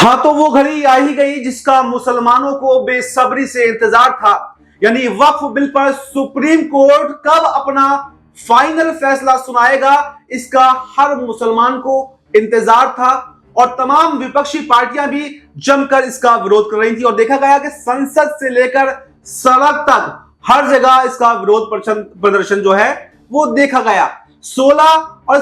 हाँ, तो वो घड़ी आ ही गई जिसका मुसलमानों को बेसब्री से इंतजार था। यानी वक्फ बिल पर सुप्रीम कोर्ट कब अपना फाइनल फैसला सुनाएगा, इसका हर मुसलमान को इंतजार था और तमाम विपक्षी पार्टियां भी जमकर इसका विरोध कर रही थी। और देखा गया कि संसद से लेकर सड़क तक हर जगह इसका विरोध प्रदर्शन जो है वो देखा गया। 16 और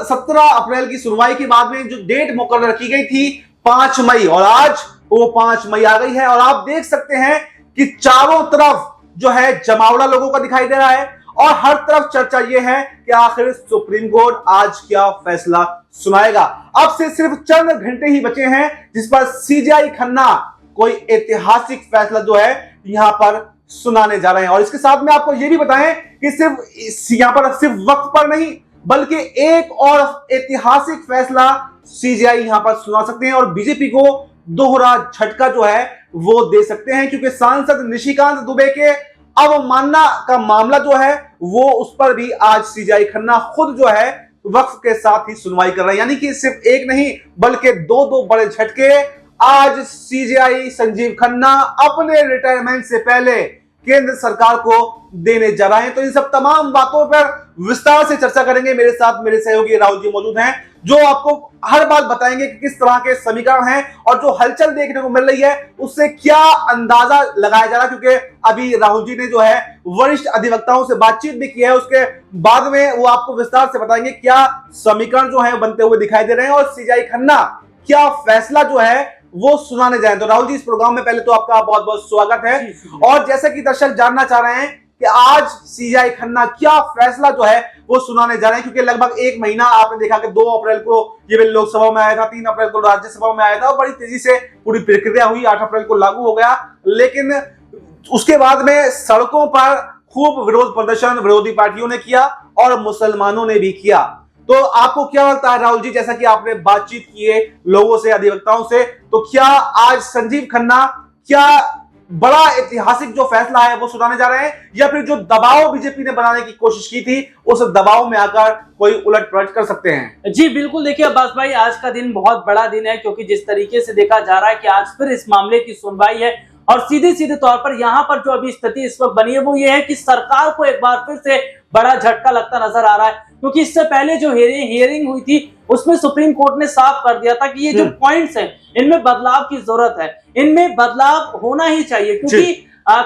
17 अप्रैल की सुनवाई के बाद में जो डेट मुकर्रर की गई थी 5 मई, और आज वो 5 मई आ गई है। और आप देख सकते हैं कि चारों तरफ जो है जमावड़ा लोगों का दिखाई दे रहा है और हर तरफ चर्चा ये है कि आखिर सुप्रीम कोर्ट आज क्या फैसला सुनाएगा। अब से सिर्फ चंद घंटे ही बचे हैं जिस पर सीजेआई खन्ना कोई ऐतिहासिक फैसला जो है यहां पर सुनाने जा रहे हैं। और इसके साथ में आपको यह भी बताएं कि सिर्फ यहां पर सिर्फ वक्त पर नहीं बल्कि एक और ऐतिहासिक फैसला सीजेआई यहां पर सुना सकते हैं और बीजेपी को दोहरा झटका जो है वो दे सकते हैं, क्योंकि सांसद निशिकांत दुबे के अवमानना का मामला जो है वो उस पर भी आज सीजेआई खन्ना खुद जो है वक्फ के साथ ही सुनवाई कर रहे हैं। यानी कि सिर्फ एक नहीं बल्कि दो बड़े झटके आज सीजेआई संजीव खन्ना अपने रिटायरमेंट से पहले केंद्र सरकार को देने जा रहे हैं। तो इन सब तमाम बातों पर विस्तार से चर्चा करेंगे। मेरे साथ मेरे सहयोगी राहुल जी मौजूद हैं जो आपको हर बात बताएंगे कि किस तरह के समीकरण हैं और जो हलचल देखने को मिल रही है उससे क्या अंदाजा लगाया जा रहा है, क्योंकि अभी राहुल जी ने जो है वरिष्ठ अधिवक्ताओं से बातचीत भी की है। उसके बाद में वो आपको विस्तार से बताएंगे क्या समीकरण जो है बनते हुए दिखाई दे रहे हैं और सीजेआई खन्ना क्या फैसला जो है वो सुनाने जाए। तो राहुल जी इस प्रोग्राम में पहले तो आपका बहुत बहुत स्वागत है। और जैसा कि दर्शक जानना चाह रहे हैं कि आज सीजेआई खन्ना क्या फैसला जो है वो सुनाने जा रहे हैं, क्योंकि लगभग एक महीना आपने देखा कि 2 अप्रैल को ये बिल लोकसभा में आया था, 3 अप्रैल को राज्यसभा में आया था और बड़ी तेजी से पूरी प्रक्रिया हुई, 8 अप्रैल को लागू हो गया। लेकिन उसके बाद में सड़कों पर खूब विरोध प्रदर्शन विरोधी पार्टियों ने किया और मुसलमानों ने भी किया। तो आपको क्या लगता है राहुल जी, जैसा कि आपने बातचीत की है लोगों से अधिवक्ताओं से, तो क्या आज संजीव खन्ना क्या बड़ा ऐतिहासिक जो फैसला है वो सुनाने जा रहे हैं या फिर जो दबाव बीजेपी ने बनाने की कोशिश की थी उस दबाव में आकर कोई उलट पलट कर सकते हैं? जी बिल्कुल, देखिए अब्बास भाई, आज का दिन बहुत बड़ा दिन है क्योंकि जिस तरीके से देखा जा रहा है कि आज फिर इस मामले की सुनवाई है और सीधे तौर पर यहाँ पर जो अभी स्थिति इस वक्त बनी है वो ये है कि सरकार को एक बार फिर से बड़ा झटका लगता नजर आ रहा है, क्योंकि इससे पहले जो हियरिंग हुई थी उसमें सुप्रीम कोर्ट ने साफ कर दिया था कि ये जो पॉइंट्स हैं इनमें बदलाव की जरूरत है, इनमें बदलाव होना ही चाहिए, क्योंकि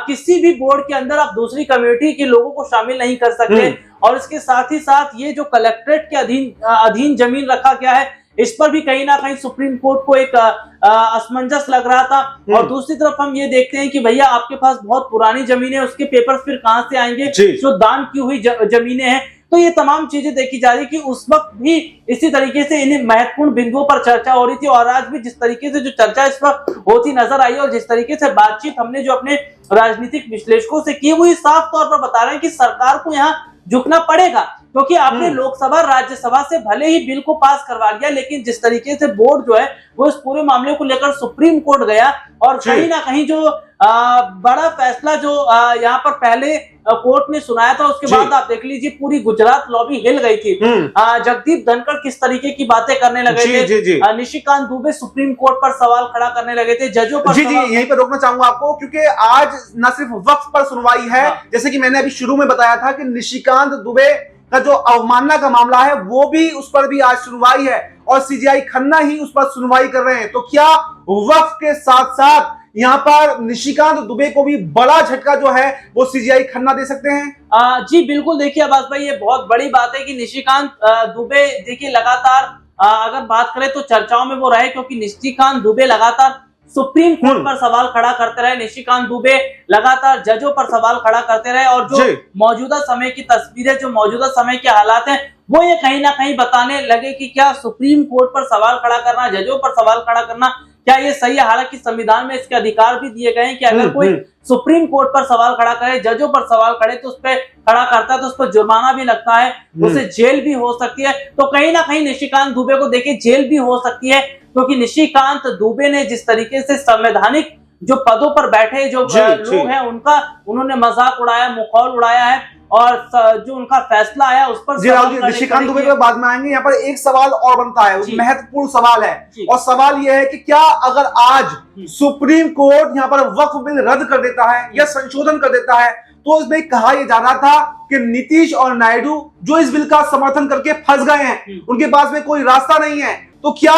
किसी भी बोर्ड के अंदर आप दूसरी कम्युनिटी के लोगों को शामिल नहीं कर सकते। और इसके साथ ही साथ ये जो कलेक्ट्रेट के अधीन जमीन रखा गया है इस पर भी कहीं ना कहीं सुप्रीम कोर्ट को एक असमंजस लग रहा था। और दूसरी तरफ हम ये देखते हैं कि भैया आपके पास बहुत पुरानी जमीनें, उसके पेपर्स फिर कहां से आएंगे, जो दान की हुई जमीनें हैं। तो ये तमाम चीजें देखी जा रही कि उस वक्त भी इसी तरीके से इन महत्वपूर्ण बिंदुओं पर चर्चा हो रही थी और आज भी जिस तरीके से जो चर्चा इस वक्त होती नजर आई और जिस तरीके से बातचीत हमने जो अपने राजनीतिक विश्लेषकों से की वो साफ तौर पर बता रहे हैं कि सरकार को यहाँ झुकना पड़ेगा, क्योंकि आपने लोकसभा राज्यसभा से भले ही बिल को पास करवा लिया लेकिन जिस तरीके से बोर्ड जो है वो इस पूरे मामले को लेकर सुप्रीम कोर्ट गया और कहीं ना कहीं जो बड़ा फैसला जो यहाँ पर पहले कोर्ट ने सुनाया था उसके बाद आप देख लीजिए पूरी गुजरात लॉबी हिल गई थी। जगदीप धनखड़ किस तरीके की बातें करने लगे थे, निशिकांत दुबे सुप्रीम कोर्ट पर सवाल खड़ा करने लगे थे, जजों पर यहीं पर रोकना चाहूंगा आपको, क्योंकि आज न सिर्फ वक्फ पर सुनवाई है, जैसे कि मैंने अभी शुरू में बताया था कि निशिकांत दुबे का जो अवमानना का मामला है वो भी उस पर भी आज सुनवाई है और सीजेआई खन्ना ही उस पर सुनवाई कर रहे हैं। तो क्या वक्फ के साथ साथ यहाँ पर निशिकांत दुबे को भी बड़ा झटका जो है वो सीजेआई खन्ना दे सकते हैं? जी बिल्कुल, देखिए अब्बास भाई ये बहुत बड़ी बात है कि निशिकांत दुबे देखिए लगातार अगर बात करें तो चर्चाओं में वो रहे, क्योंकि निशिकांत दुबे लगातार सुप्रीम कोर्ट पर सवाल खड़ा करते रहे, निशिकांत दुबे लगातार जजों पर सवाल खड़ा करते रहे और जो मौजूदा समय की तस्वीरें, जो मौजूदा समय के हालात हैं वो ये कहीं ना कहीं बताने लगे कि क्या सुप्रीम कोर्ट पर सवाल खड़ा करना, जजों पर सवाल खड़ा करना क्या ये सही है। हालांकि संविधान में इसके अधिकार भी दिए गए हैं कि अगर कोई सुप्रीम कोर्ट पर सवाल खड़ा करे, जजों पर सवाल खड़े तो उस पर खड़ा करता है तो उस पर जुर्माना भी लगता है, उसे जेल भी हो सकती है। तो कहीं ना कहीं निशिकांत दुबे को देखिए जेल भी हो सकती है, क्योंकि निशिकांत दुबे ने जिस तरीके से संवैधानिक जो पदों पर बैठे जो लोग हैं उनका उन्होंने मजाक उड़ाया, मखौल उड़ाया है और जो उनका फैसला आया उस पर निशिकांत दुबे के बाद में आएंगे। यहाँ पर एक सवाल और बनता है, महत्वपूर्ण सवाल है, और सवाल यह है कि क्या अगर आज सुप्रीम कोर्ट यहाँ पर वक्फ बिल रद्द कर देता है या संशोधन कर देता है, तो इसमें कहा यह जा रहा था कि नीतीश और नायडू जो इस बिल का समर्थन करके फंस गए हैं, उनके पास में कोई रास्ता नहीं है, तो क्या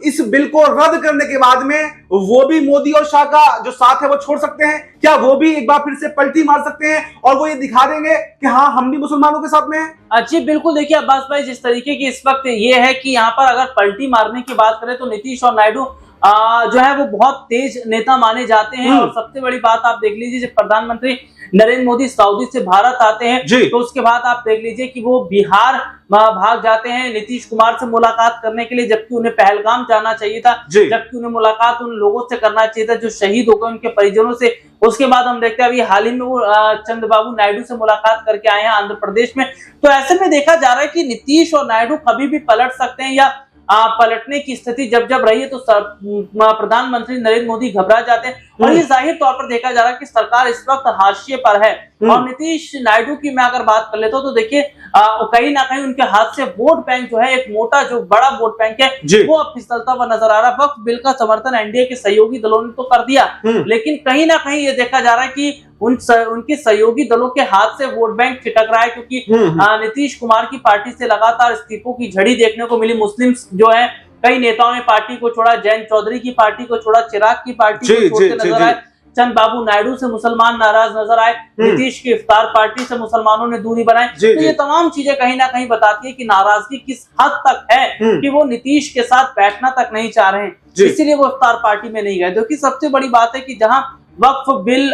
इस बिल को रद्द करने के बाद में वो भी मोदी और शाह का जो साथ है वो छोड़ सकते हैं? क्या वो भी एक बार फिर से पलटी मार सकते हैं और वो ये दिखा देंगे कि हाँ हम भी मुसलमानों के साथ में हैं? जी बिल्कुल, देखिए अब्बास भाई, जिस तरीके की इस वक्त ये है कि यहाँ पर अगर पलटी मारने की बात करें तो नीतीश और नायडू जो है वो बहुत तेज नेता माने जाते हैं। और सबसे बड़ी बात आप देख लीजिए, जब प्रधानमंत्री नरेंद्र मोदी सऊदी से भारत आते हैं तो उसके बाद आप देख लीजिए कि वो बिहार भाग जाते हैं नीतीश कुमार से मुलाकात करने के लिए, जबकि उन्हें पहलगाम जाना चाहिए था, जबकि उन्हें मुलाकात उन लोगों से करना चाहिए था जो शहीद हो गए, उनके परिजनों से। उसके बाद हम देखते हैं अभी हाल ही में वो चंद्रबाबू नायडू से मुलाकात करके आए हैं आंध्र प्रदेश में। तो ऐसे में देखा जा रहा है कि नीतीश और नायडू कभी भी पलट सकते हैं या पलटने की स्थिति जब रही है तो प्रधानमंत्री नरेंद्र मोदी घबरा जाते हैं। और ये जाहिर तौर पर देखा जा रहा है कि सरकार इस वक्त हाशिए पर है। और नीतीश नायडू की मैं अगर बात कर लेता हूं तो देखिए कहीं ना कहीं उनके हाथ से वोट बैंक जो है, एक मोटा जो बड़ा वोट बैंक है, वो अब फिसलता हुआ नजर आ रहा है। वक्त बिल का समर्थन एनडीए के सहयोगी दलों ने तो कर दिया, लेकिन कहीं ना कहीं ये देखा जा रहा है कि उनके सहयोगी दलों के हाथ से वोट बैंक छिटक रहा है, क्योंकि नीतीश कुमार की पार्टी से लगातार इस्तीफों की झड़ी देखने को मिली। मुस्लिम जो है कई नेताओं ने पार्टी को छोड़ा, जयंत चौधरी की पार्टी को छोड़ा, चिराग की पार्टी को छोड़ते नजर आए, चंद्रबाबू नायडू से मुसलमान नाराज नजर आए, नीतीश की इफ्तार पार्टी से मुसलमानों ने दूरी बनाई। तो ये तमाम चीजें कहीं ना कहीं बताती है कि नाराजगी किस हद तक है कि वो नीतीश के साथ बैठना तक नहीं चाह रहे हैं, इसीलिए वो इफ्तार पार्टी में नहीं गए। क्योंकि सबसे बड़ी बात है कि जहां वक्फ बिल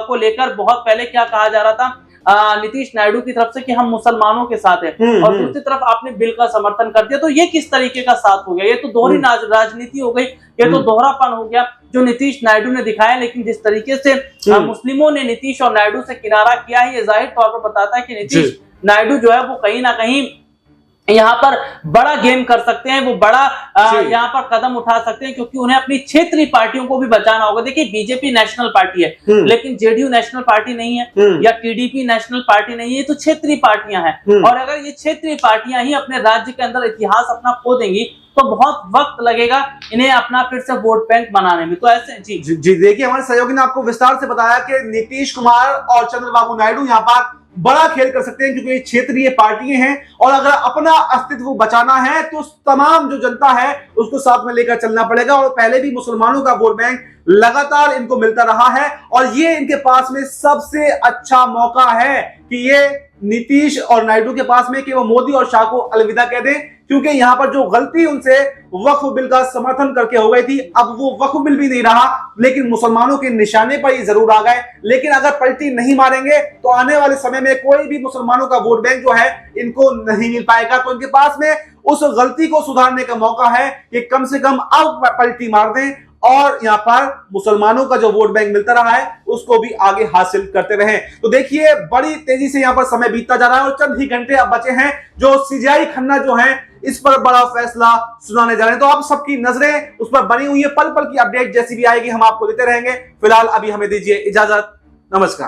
को लेकर बहुत पहले क्या कहा जा रहा था नीतीश नायडू की तरफ से कि हम मुसलमानों के साथ हैं, और दूसरी तरफ आपने बिल का समर्थन कर दिया, तो ये किस तरीके का साथ हो गया? ये तो दोहरी राजनीति हो गई, ये तो दोहरापन हो गया जो नीतीश नायडू ने दिखाया। लेकिन जिस तरीके से मुस्लिमों ने नीतीश और नायडू से किनारा किया है, ये जाहिर तौर पर बताता है कि नीतीश नायडू जो है वो कहीं ना कहीं यहाँ पर बड़ा गेम कर सकते हैं, वो बड़ा यहाँ पर कदम उठा सकते हैं, क्योंकि उन्हें अपनी क्षेत्रीय पार्टियों को भी बचाना होगा। देखिए बीजेपी नेशनल पार्टी है, लेकिन जेडीयू नेशनल पार्टी नहीं है, या टीडीपी नेशनल पार्टी नहीं है, तो क्षेत्रीय पार्टियां हैं। और अगर ये क्षेत्रीय पार्टियां ही अपने राज्य के अंदर इतिहास अपना खो देंगी तो बहुत वक्त लगेगा इन्हें अपना फिर से वोट बैंक बनाने में। तो ऐसे जी देखिए, हमारे सहयोगी ने आपको विस्तार से बताया कि नीतीश कुमार और चंद्रबाबू नायडू यहाँ पर बड़ा खेल कर सकते हैं, क्योंकि क्षेत्रीय पार्टियां हैं, और अगर अपना अस्तित्व बचाना है तो तमाम जो जनता है उसको साथ में लेकर चलना पड़ेगा। और पहले भी मुसलमानों का वोट बैंक लगातार इनको मिलता रहा है, और ये इनके पास में सबसे अच्छा मौका है कि ये नीतीश और नायडू के पास में कि वो मोदी और शाह को अलविदा कह दें, क्योंकि यहां पर जो गलती उनसे वक्फ बिल का समर्थन करके हो गई थी, अब वो वक्फ बिल भी नहीं रहा, लेकिन मुसलमानों के निशाने पर ही जरूर आ गए। लेकिन अगर पलटी नहीं मारेंगे तो आने वाले समय में कोई भी मुसलमानों का वोट बैंक जो है इनको नहीं मिल पाएगा। तो इनके पास में उस गलती को सुधारने का मौका है कि कम से कम अब पलटी मार दें और यहाँ पर मुसलमानों का जो वोट बैंक मिलता रहा है उसको भी आगे हासिल करते रहे। तो देखिए बड़ी तेजी से यहाँ पर समय बीतता जा रहा है, और चंद ही घंटे अब बचे हैं जो सीजेआई खन्ना जो है इस पर बड़ा फैसला सुनाने जा रहे हैं। तो आप सबकी नजरें उस पर बनी हुई है, पल पल की अपडेट जैसी भी आएगी हम आपको देते रहेंगे। फिलहाल अभी हमें दीजिए इजाजत, नमस्कार।